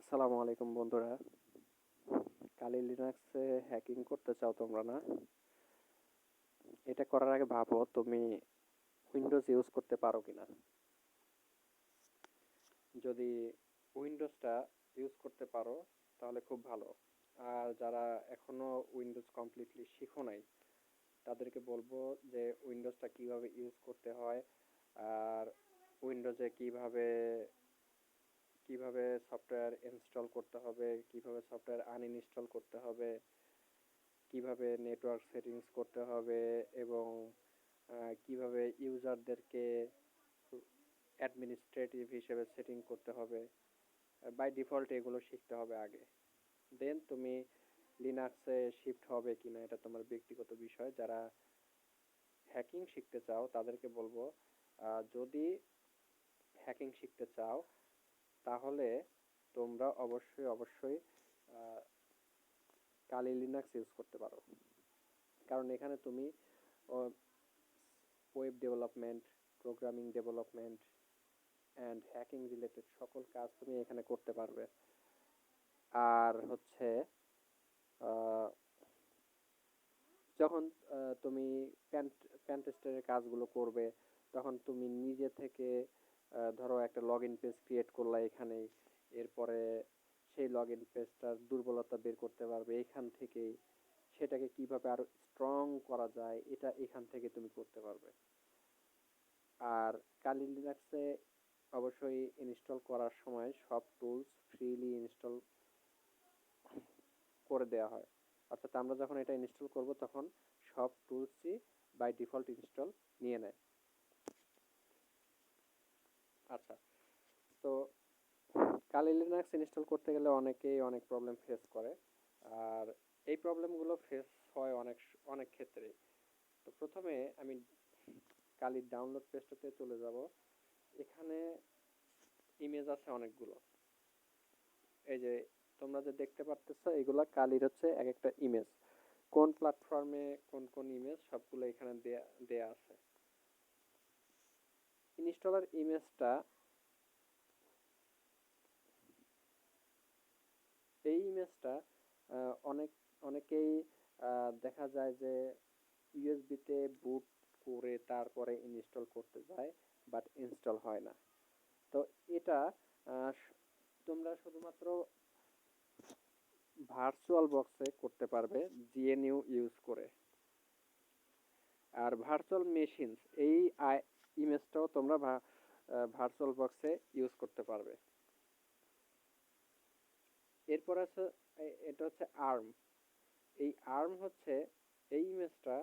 আসসালামু আলাইকুম বন্ধুরা। কালি লিনাক্সে হ্যাকিং করতে চাও তোমরা না? এটা করার আগে ভাবো তুমি উইন্ডোজ ইউজ করতে পারো কিনা। যদি উইন্ডোজটা ইউজ করতে পারো তাহলে খুব ভালো। আর যারা এখনো উইন্ডোজ কমপ্লিটলি শিখো নাই তাদেরকে বলবো যে উইন্ডোজটা কিভাবে ইউজ করতে হয়, আর উইন্ডোজে কিভাবে কিভাবে সফটওয়্যার ইনস্টল করতে হবে, কিভাবে সফটওয়্যার আনইনস্টল করতে হবে, কিভাবে নেটওয়ার্ক সেটিংস করতে হবে, এবং কিভাবে ইউজারদেরকে অ্যাডমিনিস্ট্রেটিভ হিসেবে সেটিং করতে হবে। বাই ডিফল্ট এগুলো শিখতে হবে আগে, দেন তুমি লিনাক্সে শিফট হবে কিনা এটা তোমার ব্যক্তিগত বিষয়। যারা হ্যাকিং শিখতে চাও তাদেরকে বলবো, যদি হ্যাকিং শিখতে চাও তাহলে তোমরা অবশ্যই অবশ্যই কালি লিনাক্স ইউজ করতে পারো। কারণ এখানে তুমি web development, programming development and hacking related সকল কাজ তুমি এখানে করতে পারবে। আর হচ্ছে আহ, যখন তুমি প্যান টেস্টের কাজগুলো করবে তখন তুমি নিজে থেকে ধরো একটা লগ ইন পেজ ক্রিয়েট করলা এখানেই, এরপরে সেই লগ ইন পেজটার দুর্বলতা বের করতে পারবে এখান থেকেই, সেটাকে কিভাবে আরো স্ট্রং করা যায় এটা এখান থেকে তুমি করতে পারবে। আর কালি লিনাক্সে অবশ্যই ইনস্টল করার সময় সব টুলস ফ্রিলি ইনস্টল করে দেওয়া হয়, অর্থাৎ আমরা যখন এটা ইনস্টল করব তখন সব টুলসই বাই ডিফল্ট ইনস্টল নিয়ে নেয়। আচ্ছা, তো কালি লিনাক্স ইনস্টল করতে গেলে অনেকেই অনেক প্রবলেম ফেস করে, আর এই প্রবলেমগুলো ফেস হয় অনেক ক্ষেত্রে। তো প্রথমে আমি কালির ডাউনলোড পেজটাতে চলে যাব। এখানে ইমেজ আছে অনেকগুলো, এই যে তোমরা যে দেখতে পারতেছো এগুলা কালির হচ্ছে এক একটা ইমেজ। কোন প্ল্যাটফর্মে কোন কোন ইমেজ সবগুলো এখানে দেয়া দেয়া আছে। ইনস্টলার ইমেজটা, এই ইমেজটা অনেকেই দেখা যায় যে ইউএসবিতে বুট করে তারপরে ইনস্টল করতে যায়, বাট ইনস্টল হয় না। তো এটা আহ, তোমরা শুধুমাত্র ভার্চুয়াল বক্সে করতে পারবে জিএনইউ ইউজ করে। আর ভার্চুয়াল মেশিনস, এই ইমেজটাও তোমরা ভার্চুয়াল বক্সে ইউজ করতে পারবে। এরপর আছে এটা হচ্ছে আর্ম। এই আর্ম হচ্ছে, এই ইমেজটা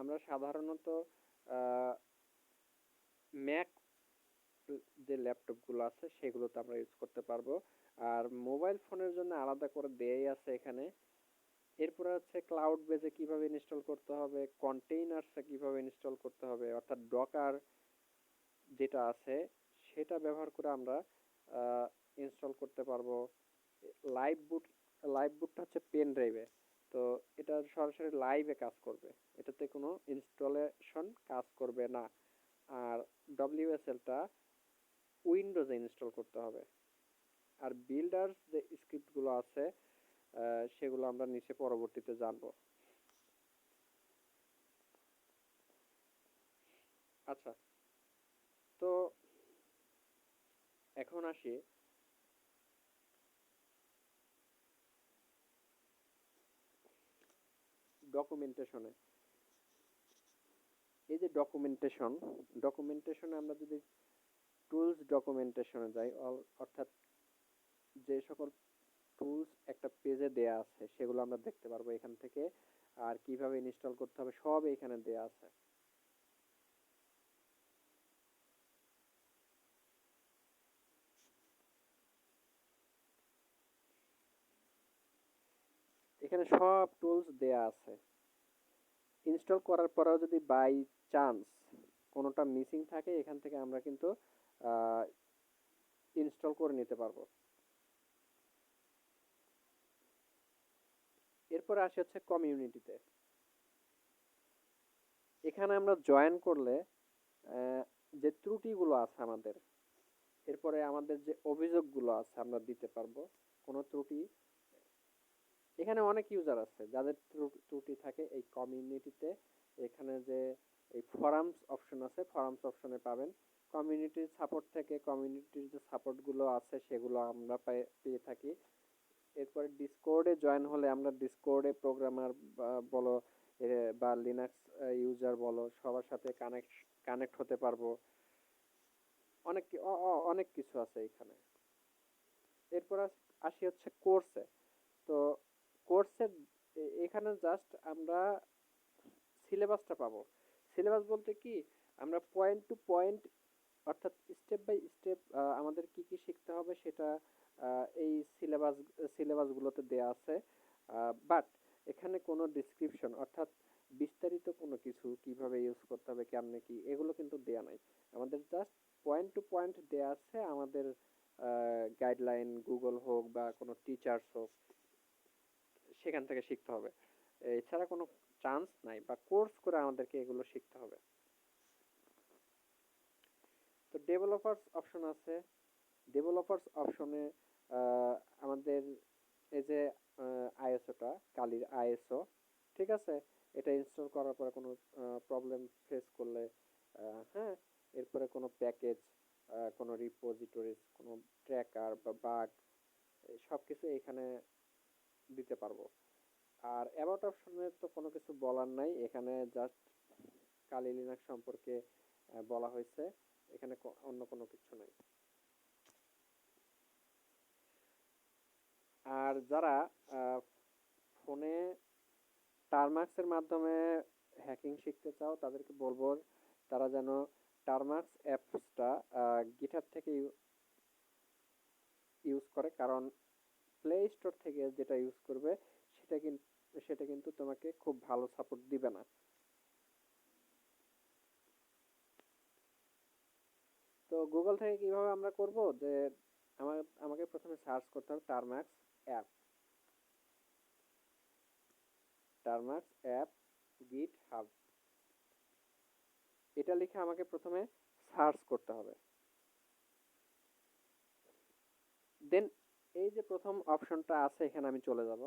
আমরা সাধারণত ম্যাক যে ল্যাপটপগুলো আছে সেগুলোতে আমরা ইউজ করতে পারবো। আর মোবাইল ফোনের জন্য আলাদা করে দেয়াই আছে এখানে। এরপরে হচ্ছে ক্লাউড বেজে কিভাবে ইনস্টল করতে হবে, কন্টেইনার্সে কিভাবে ইনস্টল করতে হবে, অর্থাৎ ডকার যেটা আছে সেটা ব্যবহার করে আমরা ইনস্টল করতে পারবো। লাইভ বুট, লাইভ বুটটা হচ্ছে পেন ড্রাইভে, তো এটা সরাসরি লাইভে কাজ করবে, এটাতে কোনো ইনস্টলেশন কাজ করবে না। আর ডব্লিউএসএলটা উইন্ডোজে ইনস্টল করতে হবে। আর বিল্ডার্স যে স্ক্রিপ্টগুলো আছে সেগুলো আমরা নিচে পরবর্তীতে জানবো। আচ্ছা, তো এখন আসি ডকুমেন্টেশনে। এই যে ডকুমেন্টেশন, ডকুমেন্টেশনে আমরা যদি টুলস ডকুমেন্টেশনে যাই, অর্থাৎ যে সকল টুলস একটা পেজে দেয়া আছে সেগুলো আমরা দেখতে পারবো এখান থেকে। আর কিভাবে ইনস্টল করতে হবে সব এখানে দেয়া আছে। এখানে সব টুলস দেয়া আছে। ইনস্টল করার পরেও যদি বাই চান্স কোনোটা মিসিং থাকে এখান থেকে আমরা কিন্তু ইনস্টল করে নিতে পারবো। এরপর আসি হচ্ছে কমিউনিটিতে। এখানে আমরা জয়েন করলে যে ত্রুটিগুলো আছে আমাদের এরপরে আমাদের যে অভিযোগগুলো আছে আমরা দিতে পারবো, কোনো ত্রুটি। এখানে অনেক ইউজার আছে যাদের ত্রুটি থাকে এই কমিউনিটিতে। এখানে যে এই ফরামস অপশন আছে, ফরামস অপশনে পাবেন। কমিউনিটির সাপোর্ট থেকে কমিউনিটির যে সাপোর্টগুলো আছে সেগুলো আমরা পেয়ে থাকি। এরপরে ডিসকর্ডে জয়েন হলে আমরা ডিসকর্ডে প্রোগ্রামার বলো বা লিনাক্স ইউজার বলো সবার সাথে কানেক্ট হতে পারবো। অনেক অনেক কিছু আছে এখানে। এরপর আসি হচ্ছে কোর্সে। তো কোর্সের এখানে জাস্ট আমরা সিলেবাসটা পাবো। সিলেবাস বলতে কি, আমরা পয়েন্ট টু পয়েন্ট অর্থাৎ স্টেপ বাই স্টেপ আমাদের কি কি শিখতে হবে সেটা এই সিলেবাসগুলোতে দেয়া আছে। বাট এখানে কোনো ডিসক্রিপশন অর্থাৎ বিস্তারিত কোনো কিছু কিভাবে ইউজ করতে হবে কেমনে কি এগুলো কিন্তু দেয়া নাই। আমাদের জাস্ট পয়েন্ট টু পয়েন্ট দেয়া আছে। আমাদের গাইডলাইন গুগল হোক বা কোনো টিচার্স হোক সেখান থেকে শিখতে হবে। এছাড়া কোনো চান্স নাই বা কোর্স করে আমাদেরকে এগুলো শিখতে হবে। তো ডেভেলপার্স অপশন আছে। ডেভেলপার্স অপশনে আমাদের এই যে আইএসওটা, কালির আইএসও, ঠিক আছে, এটা ইনস্টল করার পরে কোনো প্রবলেম ফেস করলে হ্যাঁ, এরপরে কোনো প্যাকেজ, কোনো রিপোজিটরিজ, কোনো ট্র্যাকার বা বাগ সব কিছু এখানে দিতে পারবো। আর অ্যাবাউট অপশনে তো কোনো কিছু বলার নাই, এখানে জাস্ট কালি লিনাক্স সম্পর্কে বলা হয়েছে, এখানে অন্য কোনো কিছু নাই। আর যারা ফোনে টারমাক্সের মাধ্যমে হ্যাকিং শিখতে চাও তাদেরকে বলবো তারা যেন টারমাক্স অ্যাপসটা গিটহাব থেকে ইউজ করে, কারণ প্লে স্টোর থেকে যেটা ইউজ করবে সেটা কিন্তু তোমাকে খুব ভালো সাপোর্ট দিবে না। তো গুগল থেকে কিভাবে আমরা করব, যে আমাকে প্রথমে সার্চ করতে হবে টারমাক্স অ্যাপ, টারমাক্স অ্যাপ গিটহাব, এটা লিখে আমাকে প্রথমে সার্চ করতে হবে। দেন এই যে প্রথম অপশনটা আছে এখানে আমি চলে যাব।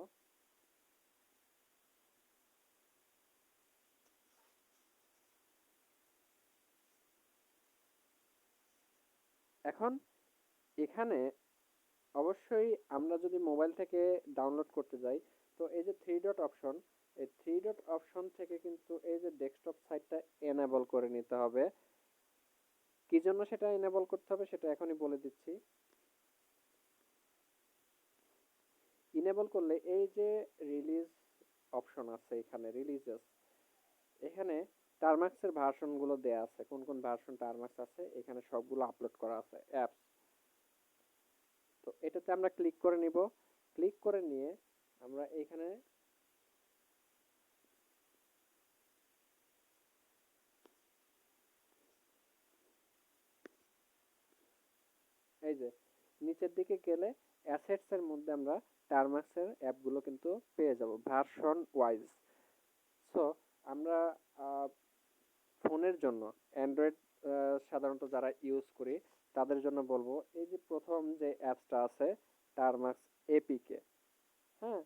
এখন এখানে অবশ্যই আমরা যদি মোবাইল থেকে ডাউনলোড করতে যাই, তো এই যে থ্রি ডট অপশন, এই থ্রি ডট অপশন থেকে কিন্তু এই যে ডেস্কটপ সাইটটা এনেবল করে নিতে হবে। কি জন্য সেটা এনেবল করতে হবে সেটা এখনই বলে দিচ্ছি। ইনেবল করলে এই যে রিলিজ অপশন আছে, এখানে রিলিজেস, এখানে টারমাক্সের ভার্সনগুলো দেয়া আছে, কোন কোন ভার্সন টারমাক্স আছে এখানে সবগুলো আপলোড করা আছে অ্যাপস। তো এটাতে আমরা ক্লিক করে নিব। ক্লিক করে নিয়ে আমরা এখানে এই যে নিচের দিকে গেলে অ্যাসেটস এর মধ্যে আমরা টারমাক্স এর অ্যাপগুলো কিন্তু পেয়ে যাব ভার্সন ওয়াইজ। সো আমরা ফোনের জন্য অ্যান্ড্রয়েড সাধারণত যারা ইউজ করি তাদের জন্য বলবো এই যে প্রথম যে অ্যাপসটা আছে টারমাক্স এপিকে, হ্যাঁ,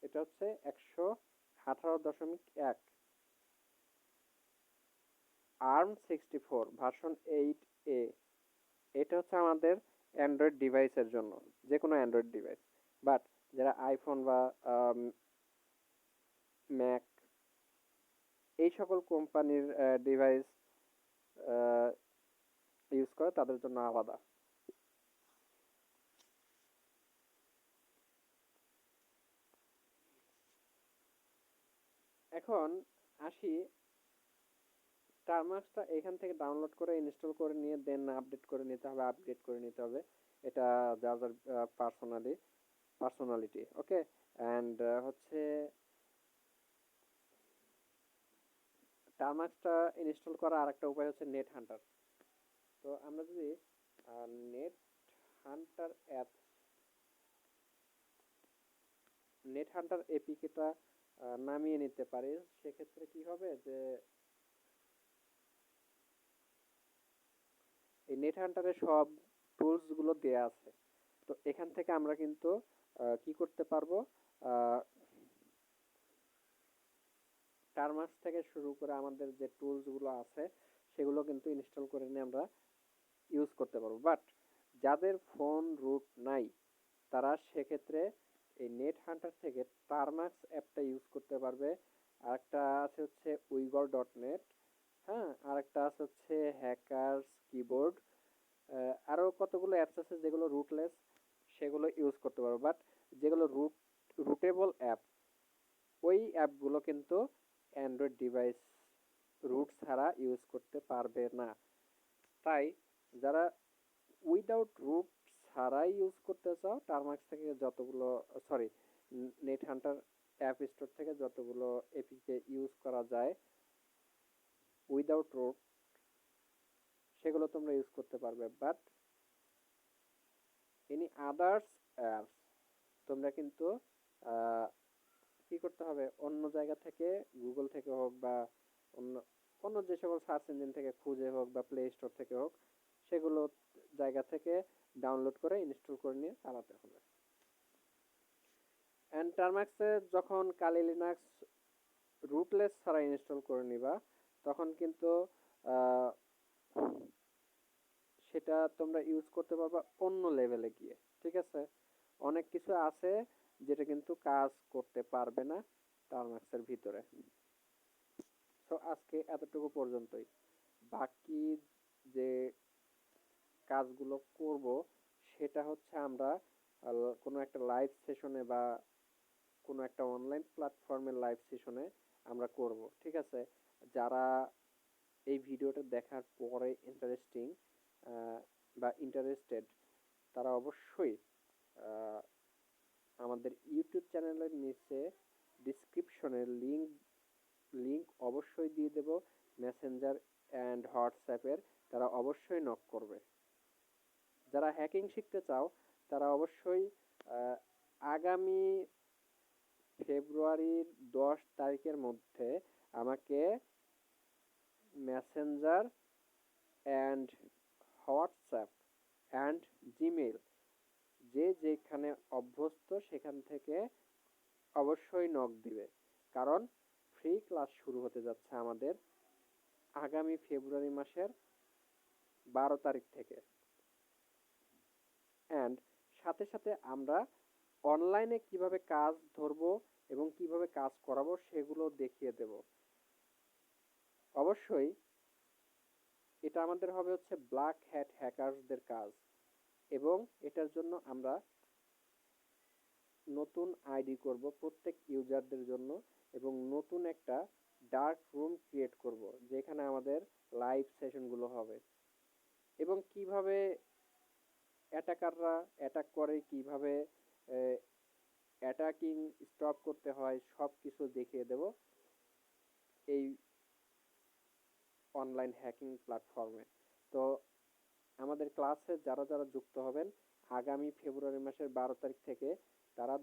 এটা হচ্ছে 118.1 ARM64 ভার্সন 8A। এটা হচ্ছে আমাদের অ্যান্ড্রয়েড ডিভাইসের জন্য, যে কোনো অ্যান্ড্রয়েড ডিভাইস। বাট যারা আইফোন বা ম্যাক এই সকল কোম্পানির ডিভাইস ইউজ করে তাদের জন্য আলাদা। এখন আসি, টারমাক্সটা এখান থেকে ডাউনলোড করে ইনস্টল করে নিয়ে দেন আপডেট করে নিতে হবে, আপগ্রেড করে নিতে হবে। এটা যার যার পার্সোনালিটি, ওকে। অ্যান্ড হচ্ছে টারমাক্সটা ইনস্টল করার আরেকটা উপায় হচ্ছে নেট হান্টার। তো আমরা যদি Net Hunter app, Net Hunter এপিকেটা নামিয়ে নিতে পারি, সেক্ষেত্রে কি হবে যে এই নেট হান্টারে সব টুলসগুলো দেয়া আছে। তো এখান থেকে আমরা কিন্তু কি করতে পারবো, টারমাক্স থেকে শুরু করে আমাদের যে টুলসগুলো আছে সেগুলো কিন্তু ইনস্টল করে নিয়ে আমরা ইউজ করতে পারবো। বাট যাদের ফোন রুট নাই তারা সেক্ষেত্রে এই নেট হান্টার থেকে টারমাক্স অ্যাপটা ইউজ করতে পারবে। আরেকটা আছে হচ্ছে উইগল.নেট, হ্যাঁ, আরেকটা আছে হচ্ছে হ্যাকারস কিবোর্ড, আরো কতগুলো অ্যাপস আছে যেগুলো রুটলেস, সেগুলো ইউজ করতে পারবো। বাট যেগুলো রুটেবল অ্যাপ, ওই অ্যাপগুলো কিন্তু অ্যান্ড্রয়েড ডিভাইস রুট ছাড়া ইউজ করতে পারবে না। তাই যারা উইদাউট রুট ছাড়াই ইউজ করতে চাও, টারমাক্স থেকে যতগুলো, sorry, net Hunter app store থেকে যতগুলো এপিকে ইউজ করা যায় উইদাউট রুট, সেগুলো তোমরা ইউজ করতে পারবে। বাট এনি আদার্স অ্যাপস তোমরা কিন্তু কি করতে হবে, অন্য জায়গা থেকে, গুগল থেকে হোক বা অন্য অন্য যে সকল সার্চ ইঞ্জিন থেকে খুঁজে হোক বা প্লে স্টোর থেকে হোক, সেগুলো জায়গা থেকে ডাউনলোড করে ইনস্টল করে নিয়ে চালাতে হবে। অ্যান্ড টারম্যাক্সে যখন কালি লিনাক্স রুটলেস ছাড়া ইনস্টল করে নিবা, তখন কিন্তু আহ, সেটা তোমরা ইউজ করতে পারবা অন্য লেভেলে গিয়ে। ঠিক আছে, অনেক কিছু আছে যেটা কিন্তু কাজ করতে পারবে না টারম্যাক্সের ভিতরে। তো আজকে এতটুকু পর্যন্তই। বাকি যে কাজগুলো করব সেটা হচ্ছে আমরা কোনো একটা লাইভ সেশনে বা কোনো একটা অনলাইন প্ল্যাটফর্মের লাইভ সেশনে আমরা করব। ঠিক আছে, যারা এই ভিডিওটা দেখার পরে বা ইন্টারেস্টেড, তারা অবশ্যই আহ, আমাদের ইউটিউব চ্যানেলের নিচে ডিসক্রিপশনে লিংক অবশ্যই দিয়ে দেব, মেসেঞ্জার অ্যান্ড হোয়াটসঅ্যাপের, তারা অবশ্যই নক করবে। যারা হ্যাকিং শিখতে চাও তারা অবশ্যই আগামী ফেব্রুয়ারির 10 তারিখের মধ্যে আমাকে Messenger and WhatsApp and Gmail, যে যেখানে অভ্যস্ত সেখান থেকে অবশ্যই নক দিবে। কারণ ফ্রি ক্লাস শুরু হতে যাচ্ছে আমাদের আগামী ফেব্রুয়ারি মাসের 12 তারিখ থেকে। অ্যান্ড সাথে সাথে আমরা অনলাইনে কিভাবে কাজ ধরবো এবং কিভাবে কাজ করাবো সেগুলো দেখিয়ে দেব। অবশ্যই এটা আমাদের হবে হচ্ছে ব্ল্যাক হ্যাট হ্যাকারসদের কাজ, এবং এটার জন্য আমরা নতুন আইডি করব প্রত্যেক ইউজারদের জন্য, এবং নতুন একটা ডার্ক রুম ক্রিয়েট করব যেখানে আমাদের লাইভ সেশনগুলো হবে, এবং কিভাবে অ্যাটাকাররা অ্যাটাক করে, কিভাবে অ্যাটাকিং স্টপ করতে হয়, সব কিছু দেখিয়ে দেব এই অনলাইন হ্যাকিং প্ল্যাটফর্মে। তো আমাদের ক্লাসে যারা যারা যুক্ত হবেন আগামী ফেব্রুয়ারি মাসের 12 তারিখ থেকে, তারা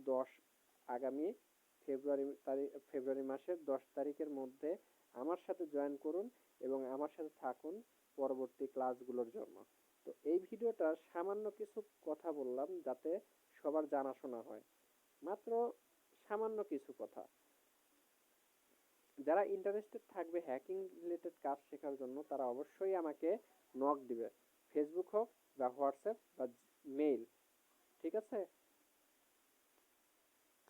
আগামী ফেব্রুয়ারি মাসের 10 তারিখের মধ্যে আমার সাথে জয়েন করুন এবং আমার সাথে থাকুন পরবর্তী ক্লাসগুলোর জন্য। তো এই ভিডিওটা সামান্য কিছু কথা বললাম যাতে সবার জানাশোনা হয়, মাত্র সামান্য কিছু কথা। যারা ইন্টারেস্টেড থাকবে হ্যাকিং রিলেটেড কাজ শেখার জন্য তারা অবশ্যই আমাকে নক দিবে, ফেসবুক হোক বা হোয়াটসঅ্যাপ বা মেইল। ঠিক আছে,